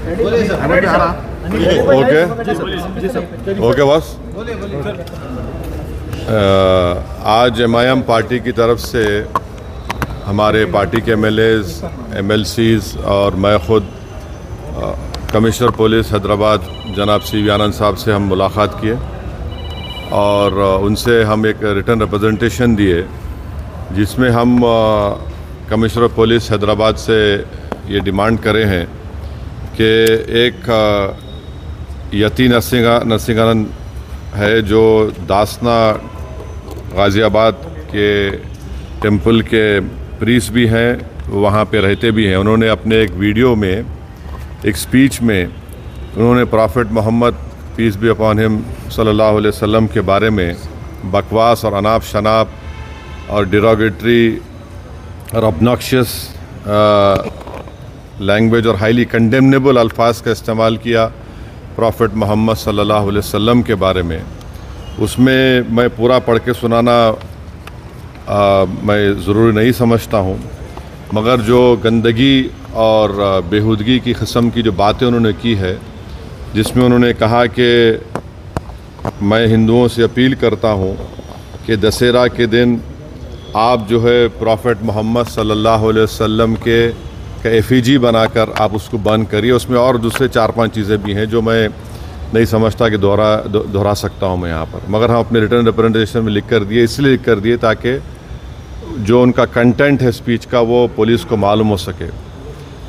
Okay okay boss. आज MIM party की तरफ से हमारे पार्टी के MLAs, MLCs और मैं ख़ुद कमिश्नर पुलिस हैदराबाद जनाब CV आनंद साहब से हम मुलाकात किए और उनसे हम एक रिटन रिप्रेजेंटेशन दिए जिसमें हम कमिश्नर पुलिस हैदराबाद से ये डिमांड करे हैं कि एक यती नरसिंहानंद है जो दासना गाज़ियाबाद के टेंपल के प्रीस्ट भी हैं, वहाँ पे रहते भी हैं। उन्होंने अपने एक वीडियो में एक स्पीच में उन्होंने prophet Muhammad peace be upon him सल्लल्लाहु अलैहि वसल्लम के बारे में बकवास और अनाप शनाप और डिरोगेटरी और ऑब्नॉक्शियस लैंग्वेज और हाईली कंडेमनेबल अल्फाज का इस्तेमाल किया प्रॉफिट मोहम्मद सल्लल्लाहु अलैहि वसल्लम के बारे में। उसमें मैं पूरा पढ़ के सुनाना मैं ज़रूरी नहीं समझता हूँ, मगर जो गंदगी और बेहूदगी की किस्म की जो बातें उन्होंने की है, जिसमें उन्होंने कहा कि मैं हिंदुओं से अपील करता हूँ कि दशहरा के दिन आप जो है प्रॉफिट मोहम्मद सल्लल्लाहु अलैहि वसल्लम के एफिजी बनाकर आप उसको बंद करिए। उसमें और दूसरे 4-5 चीज़ें भी हैं जो मैं नहीं समझता कि दोहरा सकता हूँ मैं यहाँ पर, मगर हम अपने रिटर्न रिप्रेजेंटेशन में लिख कर दिए, इसलिए लिख कर दिए ताकि जो उनका कंटेंट है स्पीच का वो पुलिस को मालूम हो सके।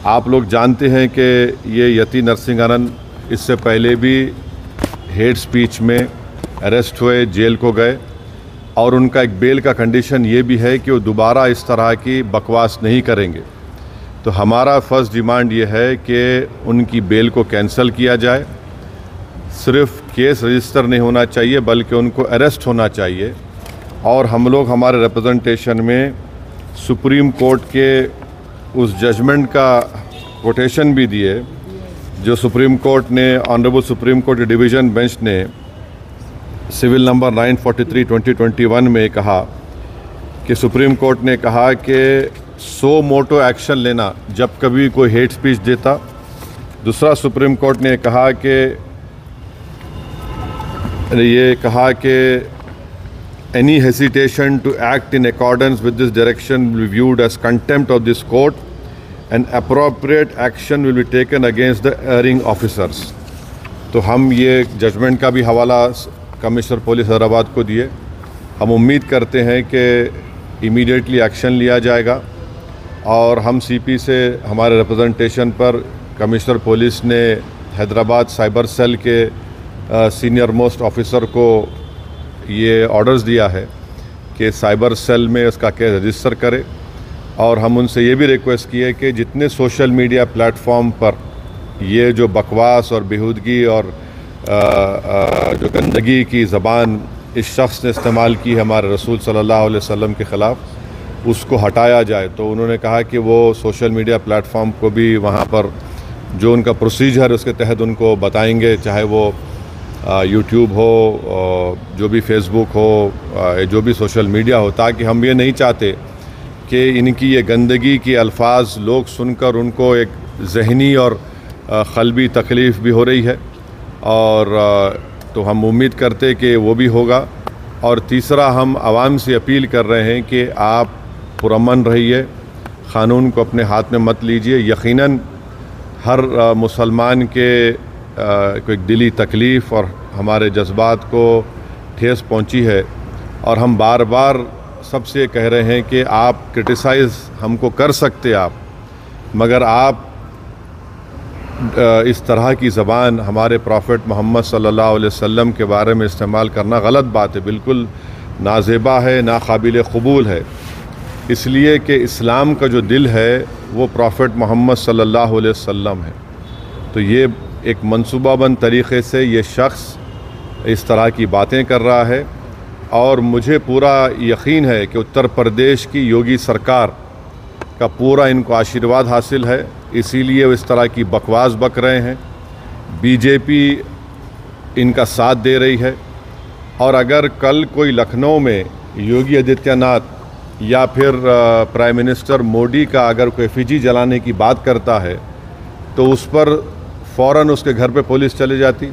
आप लोग जानते हैं कि ये यती नरसिंहानंद इससे पहले भी हेट स्पीच में अरेस्ट हुए, जेल को गए और उनका एक बेल का कंडीशन ये भी है कि वो दोबारा इस तरह की बकवास नहीं करेंगे। तो हमारा फर्स्ट डिमांड ये है कि उनकी बेल को कैंसिल किया जाए। सिर्फ केस रजिस्टर नहीं होना चाहिए बल्कि उनको अरेस्ट होना चाहिए। और हम लोग हमारे रिप्रेजेंटेशन में सुप्रीम कोर्ट के उस जजमेंट का कोटेशन भी दिए जो सुप्रीम कोर्ट ने, honourable supreme court division bench ने सिविल नंबर 943/2021 में कहा कि सुप्रीम कोर्ट ने कहा कि सो मोटो एक्शन लेना जब कभी कोई हेट स्पीच देता। दूसरा, सुप्रीम कोर्ट ने कहा कि any hesitation to act in accordance with this direction will be viewed as contempt of this court and appropriate action will be taken against the erring officers. तो हम ये judgement का भी हवाला कमिश्नर पुलिस हैदराबाद को दिए। हम उम्मीद करते हैं कि इमीडिएटली एक्शन लिया जाएगा और हम CP से हमारे रिप्रेजेंटेशन पर कमिश्नर पुलिस ने हैदराबाद साइबर सेल के सीनियर मोस्ट ऑफिसर को ये ऑर्डर्स दिया है कि साइबर सेल में उसका केस रजिस्टर करे। और हम उनसे ये भी रिक्वेस्ट की है कि जितने सोशल मीडिया प्लेटफॉर्म पर ये जो बकवास और बेहूदगी और जो गंदगी की ज़बान इस शख्स ने इस्तेमाल की है हमारे रसूल सल्लल्लाहु अलैहि वसल्लम के ख़िलाफ़, उसको हटाया जाए। तो उन्होंने कहा कि वो सोशल मीडिया प्लेटफॉर्म को भी वहाँ पर जो उनका प्रोसीजर है उसके तहत उनको बताएंगे, चाहे वो यूट्यूब हो, जो भी फेसबुक हो, जो भी सोशल मीडिया हो, ताकि हम ये नहीं चाहते कि इनकी ये गंदगी की अल्फाज लोग सुनकर उनको एक ज़हनी और क़ल्बी तकलीफ़ भी हो रही है। और तो हम उम्मीद करते कि वो भी होगा। और तीसरा, हम आवाम से अपील कर रहे हैं कि आप पुरअमन रहिए, क़ानून को अपने हाथ में मत लीजिए। यकीनन हर मुसलमान के को एक दिली तकलीफ़ और हमारे जज्बात को ठेस पहुंची है और हम बार बार सबसे कह रहे हैं कि आप क्रिटिसाइज़ हमको कर सकते आप, मगर आप इस तरह की ज़बान हमारे प्रॉफिट मोहम्मद सल्लल्लाहु अलैहि वसल्लम के बारे में इस्तेमाल करना गलत बात है, बिल्कुल नाज़ेबा है, नाकाबिल क़बूल है। इसलिए कि इस्लाम का जो दिल है वो प्रॉफिट मोहम्मद सल्लल्लाहु अलैहि वसल्लम है। तो ये एक मनसूबाबंद तरीक़े से ये शख्स इस तरह की बातें कर रहा है और मुझे पूरा यकीन है कि उत्तर प्रदेश की योगी सरकार का पूरा इनको आशीर्वाद हासिल है, इसीलिए वो इस तरह की बकवास बक रहे हैं। बीजेपी इनका साथ दे रही है और अगर कल कोई लखनऊ में योगी आदित्यनाथ या फिर प्राइम मिनिस्टर मोदी का अगर कोई एफिजी जलाने की बात करता है तो उस पर फ़ौरन उसके घर पे पुलिस चली जाती,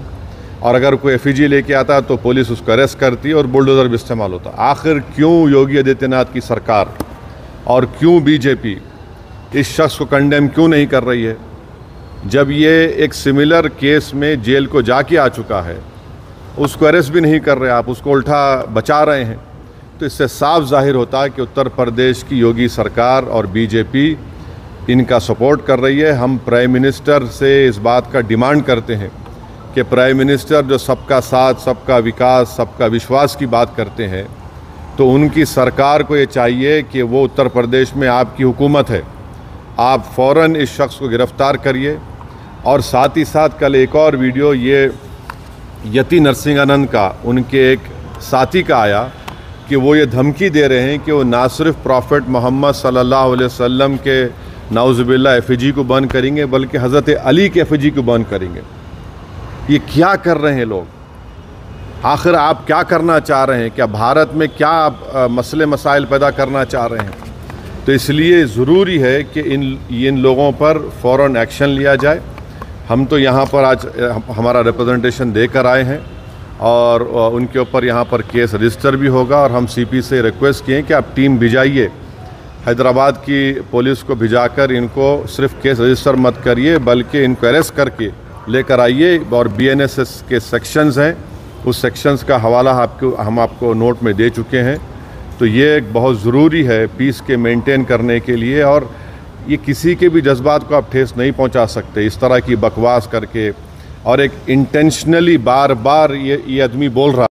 और अगर कोई एफईजी लेके आता तो पुलिस उसको अरेस्ट करती और बुलडोज़र भी इस्तेमाल होता। आखिर क्यों योगी आदित्यनाथ की सरकार और क्यों बीजेपी इस शख्स को कंडेम क्यों नहीं कर रही है? जब ये एक सिमिलर केस में जेल को जाके आ चुका है, उसको अरेस्ट भी नहीं कर रहे आप, उसको उल्टा बचा रहे हैं। तो इससे साफ जाहिर होता है कि उत्तर प्रदेश की योगी सरकार और बीजेपी इनका सपोर्ट कर रही है। हम प्राइम मिनिस्टर से इस बात का डिमांड करते हैं कि प्राइम मिनिस्टर जो सबका साथ, सबका विकास, सबका विश्वास की बात करते हैं, तो उनकी सरकार को ये चाहिए कि वो उत्तर प्रदेश में आपकी हुकूमत है, आप फ़ौरन इस शख्स को गिरफ़्तार करिए। और साथ ही साथ कल एक और वीडियो ये यति नरसिंहानंद का, उनके एक साथी का आया कि वो ये धमकी दे रहे हैं कि वो ना सिर्फ प्रॉफेट मोहम्मद सल्लल्लाहु अलैहि वसल्लम के नाउज़ुबिल्लाह एफईजी को बंद करेंगे, बल्कि हज़रत अली के एफईजी को बंद करेंगे। ये क्या कर रहे हैं लोग? आखिर आप क्या करना चाह रहे हैं? क्या भारत में क्या आप मसले मसाइल पैदा करना चाह रहे हैं? तो इसलिए ज़रूरी है कि इन लोगों पर फ़ौरन एक्शन लिया जाए। हम तो यहाँ पर आज हमारा रिप्रेजेंटेशन देकर आए हैं और उनके ऊपर यहाँ पर केस रजिस्टर भी होगा, और हम सीपी से रिक्वेस्ट किए कि आप टीम भिजाइए, हैदराबाद की पुलिस को भिजाकर इनको सिर्फ केस रजिस्टर मत करिए, बल्कि इनको अरेस्ट करके लेकर आइए। और बीएनएस के सेक्शंस हैं, उस सेक्शंस का हवाला हम आपको नोट में दे चुके हैं। तो ये एक बहुत ज़रूरी है पीस के मेंटेन करने के लिए, और ये किसी के भी जज्बात को आप ठेस नहीं पहुंचा सकते इस तरह की बकवास करके। और एक इंटेंशनली बार बार ये आदमी बोल रहा